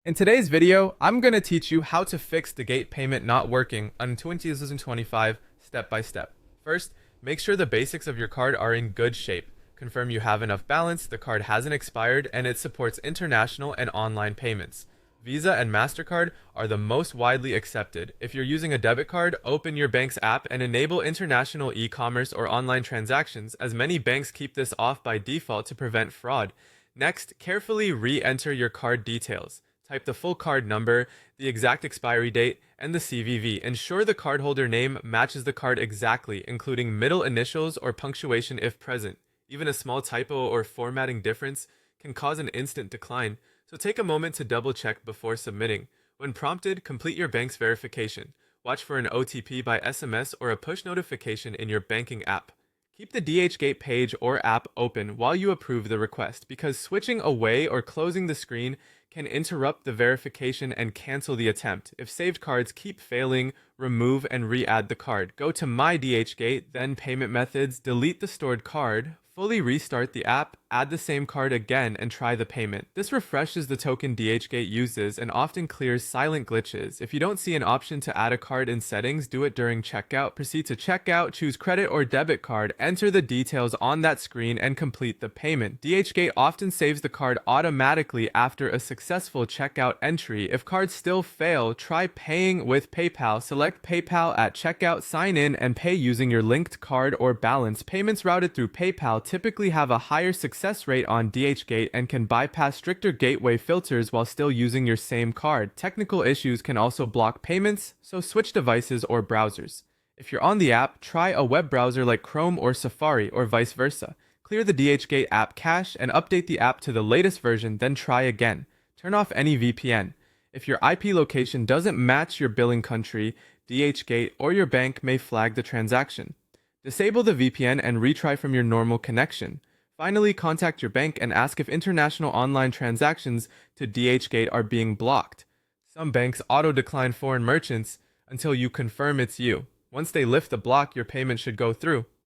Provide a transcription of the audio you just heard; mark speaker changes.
Speaker 1: In today's video, I'm going to teach you how to fix the gate payment not working on 2025 step by step. First, make sure the basics of your card are in good shape. Confirm you have enough balance, the card hasn't expired, and it supports international and online payments. Visa and MasterCard are the most widely accepted. If you're using a debit card, open your bank's app and enable international e-commerce or online transactions, as many banks keep this off by default to prevent fraud. Next, carefully re-enter your card details. Type the full card number, the exact expiry date, and the CVV. Ensure the cardholder name matches the card exactly, including middle initials or punctuation if present. Even a small typo or formatting difference can cause an instant decline, so take a moment to double check before submitting. When prompted, complete your bank's verification. Watch for an OTP by SMS or a push notification in your banking app. Keep the Dhgate page or app open while you approve the request, because switching away or closing the screen can interrupt the verification and cancel the attempt. If saved cards keep failing, remove and re-add the card. Go to My Dhgate, then Payment Methods, delete the stored card, fully restart the app, add the same card again, and try the payment. This refreshes the token Dhgate uses and often clears silent glitches. If you don't see an option to add a card in settings, do it during checkout. Proceed to checkout, choose credit or debit card, enter the details on that screen, and complete the payment. Dhgate often saves the card automatically after a successful checkout entry. If cards still fail, try paying with PayPal. Select PayPal at checkout, sign in, and pay using your linked card or balance. Payments routed through PayPal typically have a higher success rate on Dhgate and can bypass stricter gateway filters while still using your same card. Technical issues can also block payments, so switch devices or browsers. If you're on the app, try a web browser like Chrome or Safari, or vice versa. Clear the Dhgate app cache and update the app to the latest version, then try again. Turn off any VPN. If your IP location doesn't match your billing country, Dhgate or your bank may flag the transaction. Disable the VPN and retry from your normal connection. Finally, contact your bank and ask if international online transactions to Dhgate are being blocked. Some banks auto-decline foreign merchants until you confirm it's you. Once they lift the block, your payment should go through.